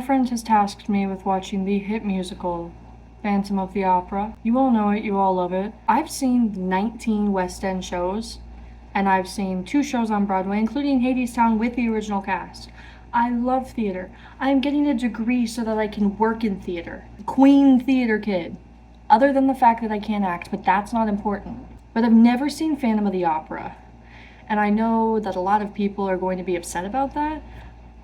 friend has tasked me with watching the hit musical, Phantom of the Opera. You all know it, you all love it. I've seen 19 West End shows, and I've seen 2 shows on Broadway, including Hadestown with the original cast. I love theater. I am getting a degree so that I can work in theater. Queen theater kid. Other than the fact that I can't act, but that's not important. But I've never seen Phantom of the Opera. And I know that a lot of people are going to be upset about that.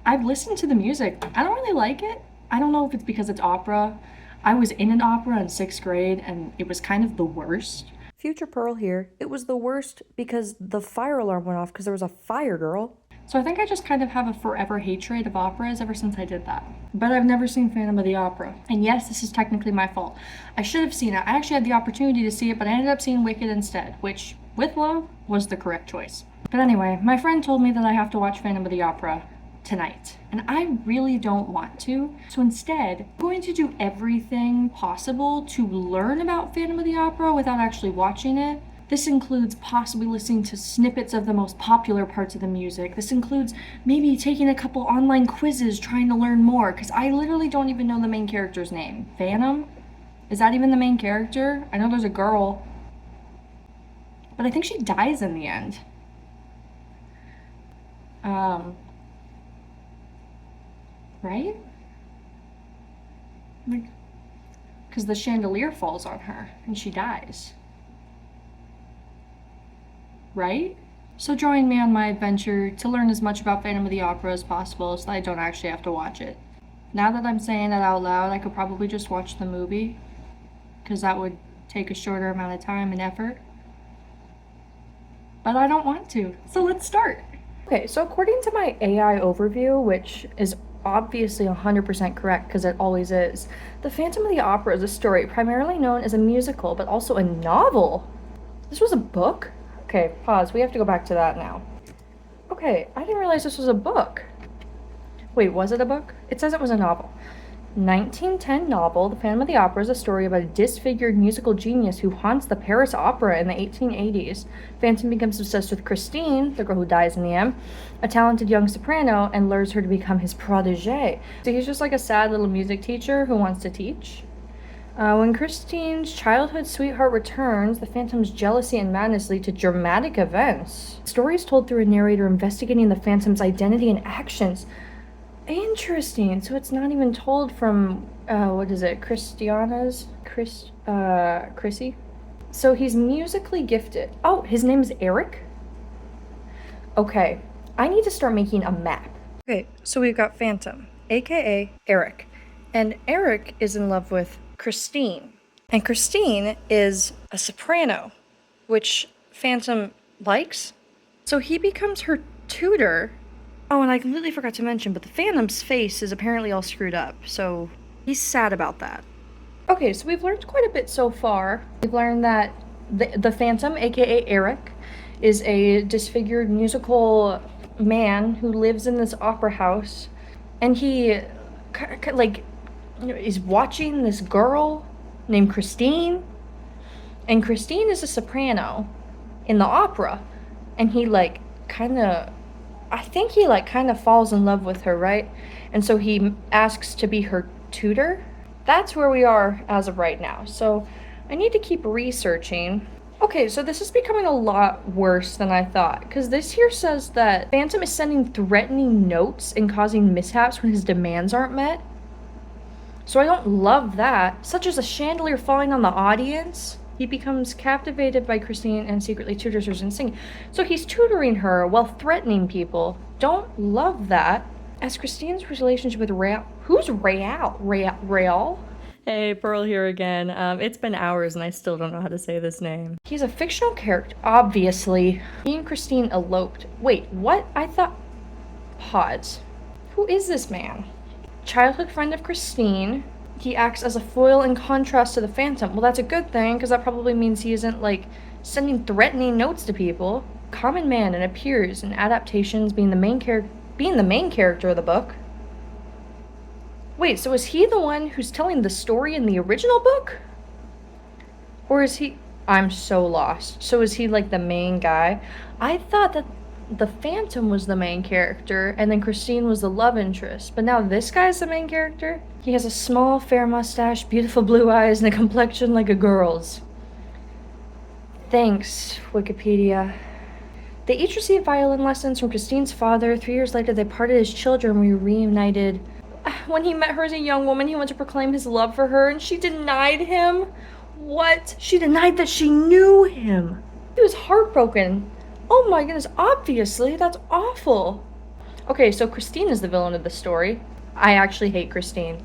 I've listened to the music. I don't really like it. I don't know if it's because it's opera. I was in an opera in 6th grade and it was kind of the worst. Future Pearl here. It was the worst because the fire alarm went off because there was a fire, girl. So I think I just kind of have a forever hatred of operas ever since I did that. But I've never seen Phantom of the Opera. And yes, this is technically my fault. I should have seen it. I actually had the opportunity to see it, but I ended up seeing Wicked instead, which, with love, was the correct choice. But anyway, my friend told me that I have to watch Phantom of the Opera tonight, and I really don't want to. So instead, I'm going to do everything possible to learn about Phantom of the Opera without actually watching it. This includes possibly listening to snippets of the most popular parts of the music. This includes maybe taking a couple online quizzes trying to learn more, because I literally don't even know the main character's name. Phantom? Is that even the main character? I know there's a girl, but I think she dies in the end. Right? Like, because the chandelier falls on her and she dies. Right? So join me on my adventure to learn as much about Phantom of the Opera as possible so that I don't actually have to watch it. Now that I'm saying that out loud, I could probably just watch the movie, because that would take a shorter amount of time and effort. But I don't want to, so let's start. Okay, so according to my AI overview, which is obviously 100% correct because it always is, the Phantom of the Opera is a story primarily known as a musical, but also a novel. This was a book? Okay, pause. We have to go back to that now. Okay, I didn't realize this was a book. Wait, was it a book? It says it was a novel. 1910 novel, The Phantom of the Opera is a story about a disfigured musical genius who haunts the Paris Opera in the 1880s. Phantom becomes obsessed with Christine, the girl who dies in the end, a talented young soprano, and lures her to become his protégé. So he's just like a sad little music teacher who wants to teach. When Christine's childhood sweetheart returns, the Phantom's jealousy and madness lead to dramatic events. The story is told through a narrator investigating the Phantom's identity and actions. Interesting. So it's not even told from, what is it, Chrissy? So he's musically gifted. Oh, his name is Eric? Okay, I need to start making a map. Okay, so we've got Phantom, aka Eric. And Eric is in love with Christine. And Christine is a soprano, which Phantom likes. So he becomes her tutor. Oh, and I completely forgot to mention, but the Phantom's face is apparently all screwed up, so he's sad about that. Okay, so we've learned quite a bit so far. We've learned that the Phantom, aka Eric, is a disfigured musical man who lives in this opera house, and he, is watching this girl named Christine, and Christine is a soprano in the opera, and he, I think he kind of falls in love with her, right? And so he asks to be her tutor. That's where we are as of right now. So I need to keep researching. Okay, so this is becoming a lot worse than I thought, because this here says that Phantom is sending threatening notes and causing mishaps when his demands aren't met. So I don't love that, such as a chandelier falling on the audience. He becomes captivated by Christine and secretly tutors her in singing. So he's tutoring her while threatening people. Don't love that. As Christine's relationship with Rael... Who's Rael? Rael? Hey, Pearl here again. It's been hours and I still don't know how to say this name. He's a fictional character, obviously. He and Christine eloped. Wait, what? I thought... Pause. Who is this man? Childhood friend of Christine. He acts as a foil in contrast to the Phantom. Well, that's a good thing, because that probably means he isn't, sending threatening notes to people. Common man and appears in adaptations being the main character of the book. Wait, so is he the one who's telling the story in the original book? Or is he... I'm so lost. So is he, the main guy? I thought that the Phantom was the main character, and then Christine was the love interest. But now this guy's the main character? He has a small, fair mustache, beautiful blue eyes, and a complexion like a girl's. Thanks, Wikipedia. They each received violin lessons from Christine's father. 3 years later, they parted as children, reunited. When he met her as a young woman, he went to proclaim his love for her, and she denied him. What? She denied that she knew him. He was heartbroken. Oh my goodness, obviously, that's awful. Okay, so Christine is the villain of the story. I actually hate Christine.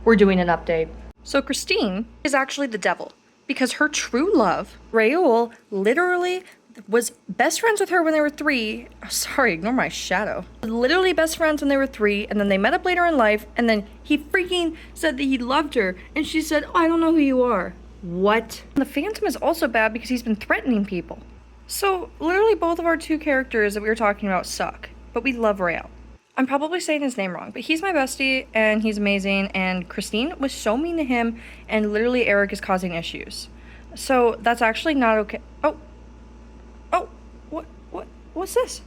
We're doing an update. So Christine is actually the devil because her true love, Raoul, literally was best friends with her when they were 3. Oh, sorry, ignore my shadow. Literally best friends when they were 3, and then they met up later in life, and then he freaking said that he loved her, and she said, oh, I don't know who you are. What? The Phantom is also bad because he's been threatening people. So literally both of our 2 characters that we were talking about suck, but we love Raoul. I'm probably saying his name wrong, but he's my bestie, and he's amazing, and Christine was so mean to him, and literally Eric is causing issues. So that's actually not okay. What's this?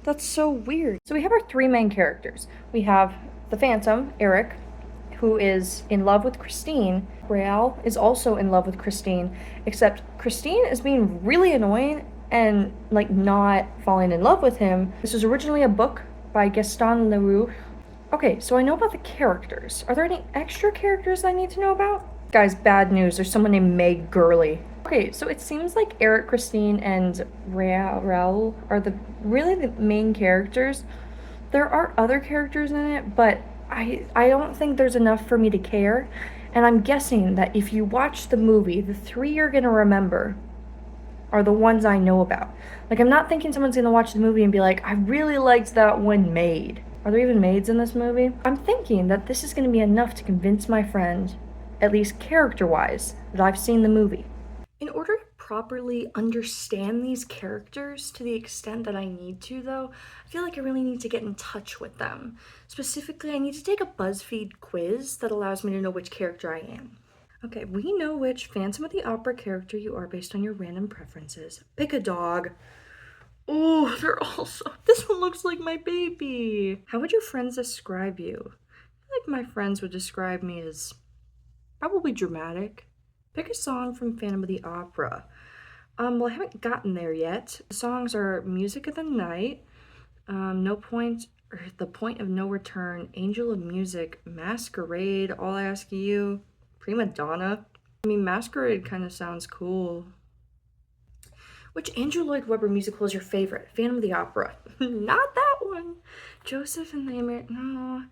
That's so weird. So we have our 3 main characters. We have the Phantom, Eric, who is in love with Christine. Raoul is also in love with Christine, except Christine is being really annoying and like not falling in love with him. This was originally a book by Gaston Leroux. Okay, so I know about the characters. Are there any extra characters I need to know about? Guys, bad news. There's someone named Meg Gurley. Okay, so it seems like Eric, Christine, and Raoul are really the main characters. There are other characters in it, but I don't think there's enough for me to care. And I'm guessing that if you watch the movie, the 3 you're gonna remember are the ones I know about. Like, I'm not thinking someone's gonna watch the movie and be like, I really liked that one maid. Are there even maids in this movie? I'm thinking that this is gonna be enough to convince my friend, at least character-wise, that I've seen the movie. In order to properly understand these characters to the extent that I need to, though, I feel like I really need to get in touch with them. Specifically, I need to take a BuzzFeed quiz that allows me to know which character I am. Okay, we know which Phantom of the Opera character you are based on your random preferences. Pick a dog. Oh, they're all so... This one looks like my baby. How would your friends describe you? I feel like my friends would describe me as probably dramatic. Pick a song from Phantom of the Opera. Well, I haven't gotten there yet. The songs are Music of the Night, No Point, or The Point of No Return, Angel of Music, Masquerade, All I Ask of You, Prima Donna. I mean, Masquerade kind of sounds cool. Which Andrew Lloyd Webber musical is your favorite? Phantom of the Opera. Not that one. Joseph and the American... No.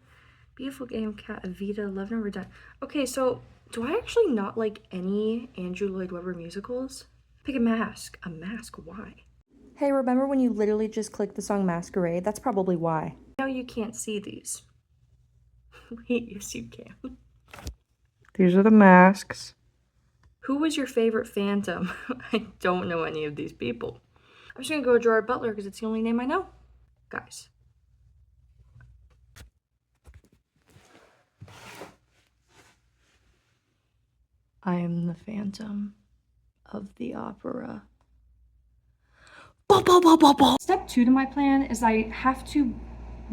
Beautiful Game, Cat, Evita, Love Never Died. Okay, so... do I actually not like any Andrew Lloyd Webber musicals? Pick a mask. A mask? Why? Hey, remember when you literally just clicked the song Masquerade? That's probably why. No, you can't see these. Wait, yes you can. These are the masks. Who was your favorite Phantom? I don't know any of these people. I'm just gonna go with Gerard Butler because it's the only name I know. Guys. I am the Phantom of the Opera. Step 2 to my plan is I have to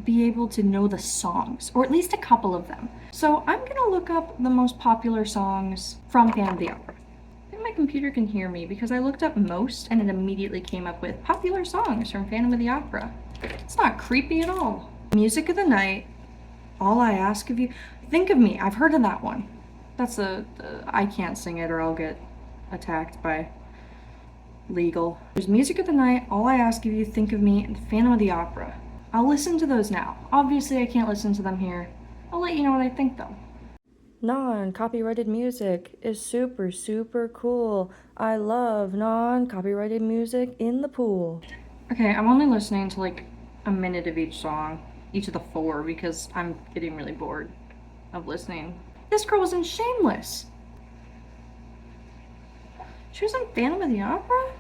be able to know the songs, or at least a couple of them. So I'm gonna look up the most popular songs from Phantom of the Opera. I think my computer can hear me because I looked up most and it immediately came up with popular songs from Phantom of the Opera. It's not creepy at all. Music of the Night, All I Ask of You. Think of Me, I've heard of that one. That's I can't sing it or I'll get attacked by legal. There's Music of the Night, All I Ask of You, Think of Me, and Phantom of the Opera. I'll listen to those now. Obviously, I can't listen to them here. I'll let you know what I think, though. Non-copyrighted music is super, super cool. I love non-copyrighted music in the pool. Okay, I'm only listening to like a minute of each song, each of the 4, because I'm getting really bored of listening. This girl was in Shameless. She was in Phantom of the Opera?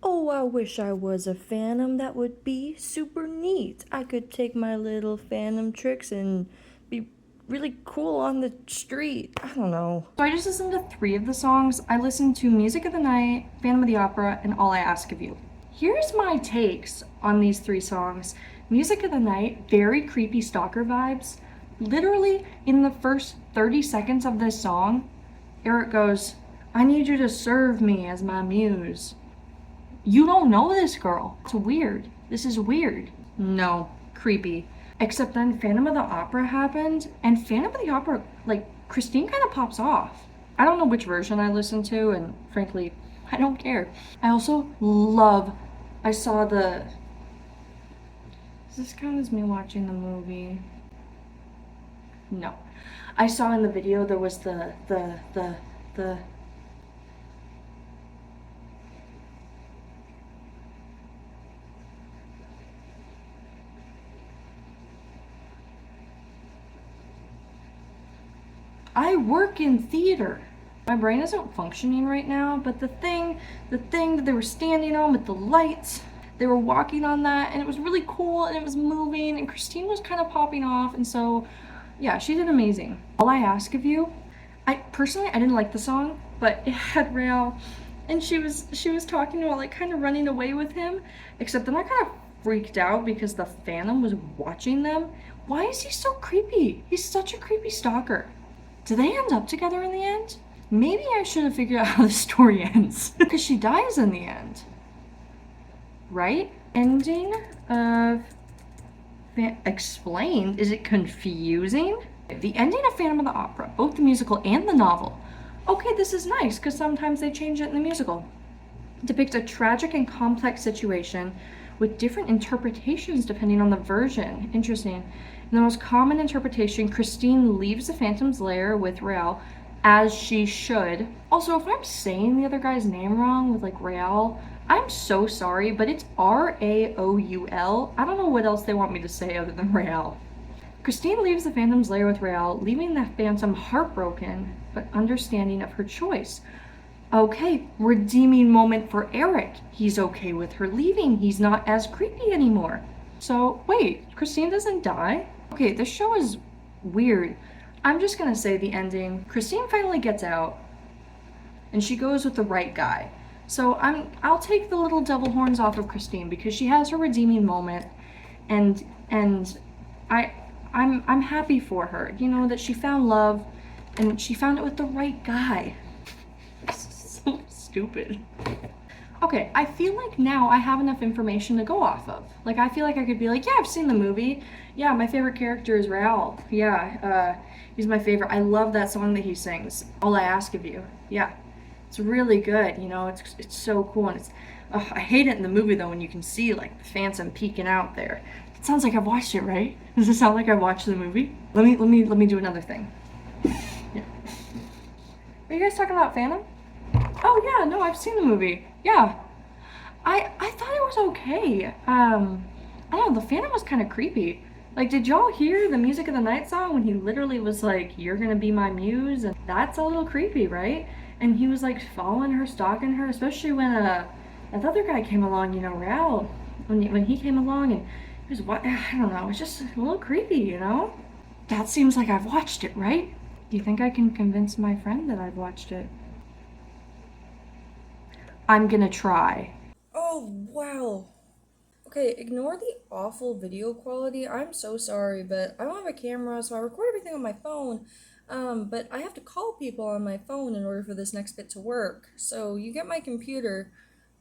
Oh, I wish I was a phantom. That would be super neat. I could take my little phantom tricks and be really cool on the street. I don't know. So I just listened to 3 of the songs. I listened to Music of the Night, Phantom of the Opera, and All I Ask of You. Here's my takes on these 3 songs. Music of the Night, very creepy stalker vibes. Literally, in the first 30 seconds of this song, Eric goes, I need you to serve me as my muse. You don't know this girl. It's weird. This is weird. No, creepy. Except then Phantom of the Opera happened, and Phantom of the Opera, like, Christine kind of pops off. I don't know which version I listened to, and frankly, I don't care. I also love, I saw the, does this count as me watching the movie? No. I saw in the video there was the I work in theater. My brain isn't functioning right now, but the thing that they were standing on with the lights, they were walking on that, and it was really cool, and it was moving, and Christine was kind of popping off, and so, yeah, she did amazing. All I ask of you, I didn't like the song, but it had Rael, and she was talking about, like, kind of running away with him, except then I kind of freaked out because the Phantom was watching them. Why is he so creepy? He's such a creepy stalker. Do they end up together in the end? Maybe I should have figured out how the story ends. Because she dies in the end. Right? Ending of... Explained? Is it confusing? The ending of Phantom of the Opera, both the musical and the novel. Okay, this is nice, because sometimes they change it in the musical. Depicts a tragic and complex situation with different interpretations depending on the version. Interesting. In the most common interpretation, Christine leaves the Phantom's lair with Rael, as she should. Also, if I'm saying the other guy's name wrong with like Rael, I'm so sorry, but it's R-A-O-U-L. I don't know what else they want me to say other than Rael. Christine leaves the Phantom's lair with Rael, leaving the Phantom heartbroken, but understanding of her choice. Okay, redeeming moment for Eric. He's okay with her leaving. He's not as creepy anymore. So, wait, Christine doesn't die? Okay, this show is weird. I'm just gonna say the ending. Christine finally gets out, and she goes with the right guy. So I'll take the little devil horns off of Christine because she has her redeeming moment, and I'm happy for her. You know, that she found love, and she found it with the right guy. So stupid. Okay, I feel like now I have enough information to go off of. Like, I feel like I could be like, yeah, I've seen the movie. Yeah, my favorite character is Raoul. Yeah, he's my favorite. I love that song that he sings, All I Ask of You. Yeah, it's really good, you know, it's so cool, and it's, I hate it in the movie, though, when you can see, like, the Phantom peeking out there. It sounds like I've watched it, right? Does it sound like I watched the movie? Let me do another thing. Yeah. Are you guys talking about Phantom? Oh, yeah, no, I've seen the movie. Yeah. I thought it was okay. I don't know, the Phantom was kind of creepy. Like, did y'all hear the Music of the Night song when he literally was like, you're gonna be my muse? And that's a little creepy, right? And he was like following her, stalking her, especially when that other guy came along, you know, Raoul. When he came along and he was, what, I don't know, it was just a little creepy, you know? That seems like I've watched it, right? Do you think I can convince my friend that I've watched it? I'm gonna try. Oh, wow. Okay, ignore the awful video quality. I'm so sorry, but I don't have a camera, so I record everything on my phone. But I have to call people on my phone in order for this next bit to work. So you get my computer,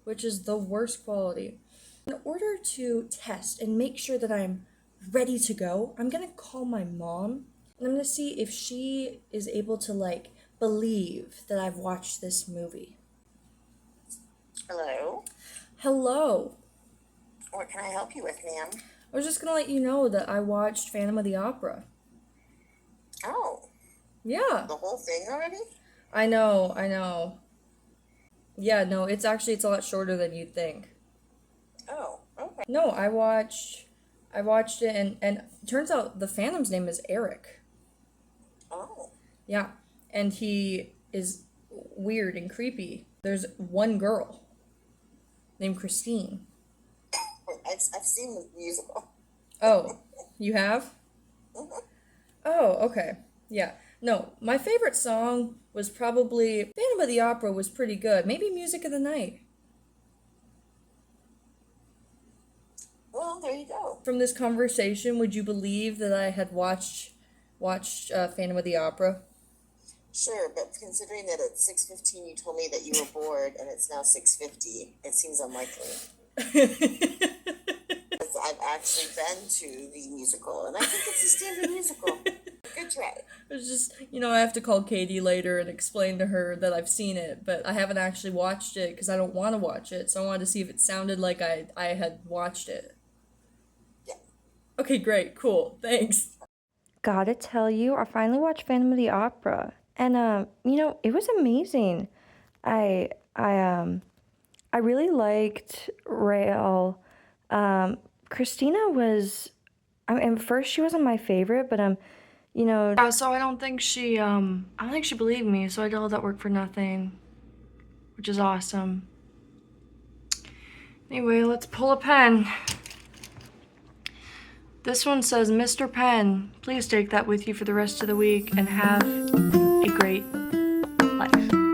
which is the worst quality. In order to test and make sure that I'm ready to go, I'm gonna call my mom, and I'm gonna see if she is able to, like, believe that I've watched this movie. Hello. Hello. What can I help you with, ma'am? I was just gonna let you know that I watched Phantom of the Opera. Oh, Yeah. the whole thing already? I know. Yeah, no, it's a lot shorter than you'd think. Oh, okay. No, I watched it, and it turns out the Phantom's name is Eric. Oh. Yeah, and he is weird and creepy. There's one girl named Christine. I've seen the musical. Oh, you have? Mhm. Oh, okay. Yeah. No, my favorite song was probably Phantom of the Opera was pretty good. Maybe Music of the Night. there you go. From this conversation, would you believe that I had watched Phantom of the Opera? Sure, but considering that at 6:15 you told me that you were bored and it's now 6:50, it seems unlikely. Because I've actually been to the musical, and I think it's a standard musical. Good try. It's just, I have to call Katie later and explain to her that I've seen it, but I haven't actually watched it because I don't want to watch it, so I wanted to see if it sounded like I had watched it. Yeah. Okay, great, cool, thanks. Gotta tell you, I finally watched Phantom of the Opera, and it was amazing. I really liked Rael. Christina was, at first she wasn't my favorite, but So I don't think she believed me, so I did all that work for nothing, which is awesome. Anyway, let's pull a pen. This one says, Mr. Penn, please take that with you for the rest of the week and have a great life.